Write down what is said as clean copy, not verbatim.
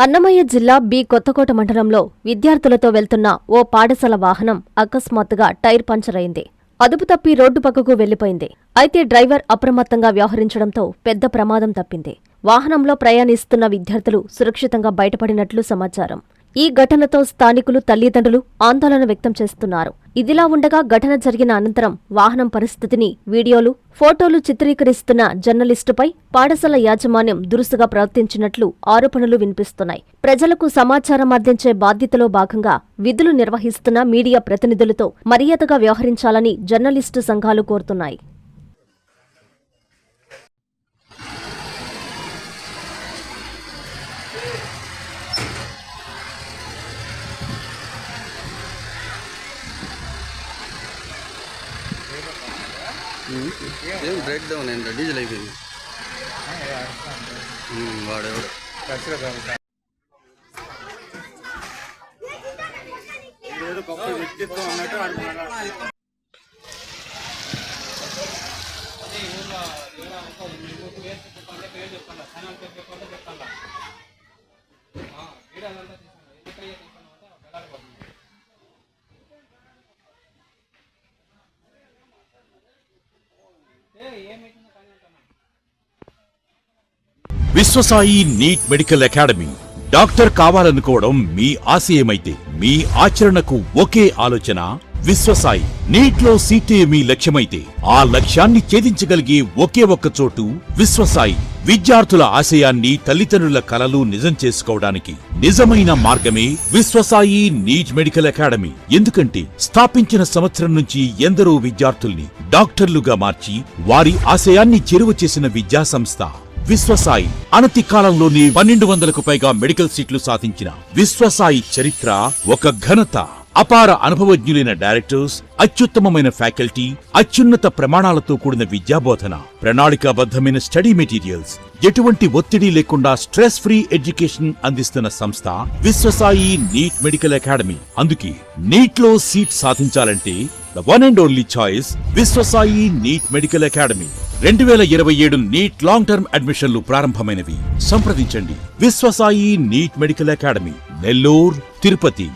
అన్నమయ్య జిల్లా బి కొత్తకోట మండలంలో విద్యార్థులతో వెళ్తున్న ఓ పాఠశాల వాహనం అకస్మాత్తుగా టైర్ పంచర్ అయింది. అదుపు తప్పి రోడ్డు పక్కకు వెళ్లిపోయింది. అయితే డ్రైవర్ అప్రమత్తంగా వ్యవహరించడంతో పెద్ద ప్రమాదం తప్పింది. వాహనంలో ప్రయాణిస్తున్న విద్యార్థులు సురక్షితంగా బయటపడినట్లు సమాచారం. ఈ ఘటనతో స్థానికులు, తల్లిదండ్రులు ఆందోళన వ్యక్తం చేస్తున్నారు. ఇదిలా ఉండగా ఘటన జరిగిన అనంతరం వాహనం పరిస్థితిని వీడియోలు, ఫోటోలు చిత్రీకరిస్తున్న జర్నలిస్టుపై పాఠశాల యాజమాన్యం దురుసుగా ప్రవర్తించినట్లు ఆరోపణలు వినిపిస్తున్నాయి. ప్రజలకు సమాచారం అందించే బాధ్యతలో భాగంగా విధులు నిర్వహిస్తున్న మీడియా ప్రతినిధులతో మర్యాదగా వ్యవహరించాలని జర్నలిస్టు సంఘాలు కోరుతున్నాయి. ఏం బ్రేక్ డౌన్ అయిందా? డీజిల్ అయిపోయింది. వాడేవాడు వ్యక్తిత్వం అన్నట్టు Vishwasai NEET medical academy. Doctor కావాలనుకోవడం మీ ఆశయమైతే మీ ఆచరణకు ఒకే ఆలోచన విశ్వసాయి. నీట్ లో సీటే మీ లక్ష్యమైతే ఆ లక్ష్యాన్ని ఛేదించగలిగే ఒకే ఒక్క చోటు విశ్వసాయి. విద్యార్థుల ఆశయాన్ని, తల్లిదండ్రుల కలలు నిజం చేసుకోవడానికి నిజమైన మార్గమే విశ్వసాయి నీట్ మెడికల్ అకాడమీ. ఎందుకంటే స్థాపించిన సంవత్సరం నుంచి ఎందరో విద్యార్థుల్ని డాక్టర్లుగా మార్చి వారి ఆశయాన్ని చేరువ చేసిన విద్యా సంస్థ విశ్వసాయి. అనతి కాలంలోనే 1200కు పైగా మెడికల్ సీట్లు సాధించిన విశ్వసాయి చరిత్ర ఒక ఘనత. అపార అనుభవజ్ఞులైన డైరెక్టర్స్, అత్యుత్తమమైన ఫ్యాకల్టీ, అత్యున్నత ప్రమాణాలతో కూడిన విద్యాబోధన, ప్రణాళికాబద్ధమైన స్టడీ మెటీరియల్స్, ఎటువంటి ఒత్తిడి లేకుండా స్ట్రెస్ ఫ్రీ ఎడ్యుకేషన్ అందిస్తున్న సంస్థ విశ్వసాయి నీట్ మెడికల్ అకాడమీ. అందుకే నీట్ లో సీట్ సాధించాలంటే the one and only choice Viswasai NEET medical academy. 2027 NEET long term అడ్మిషన్లు ప్రారంభమైనవి. సంప్రదించండి Viswasai NEET medical academy, Nellore, Tirupati.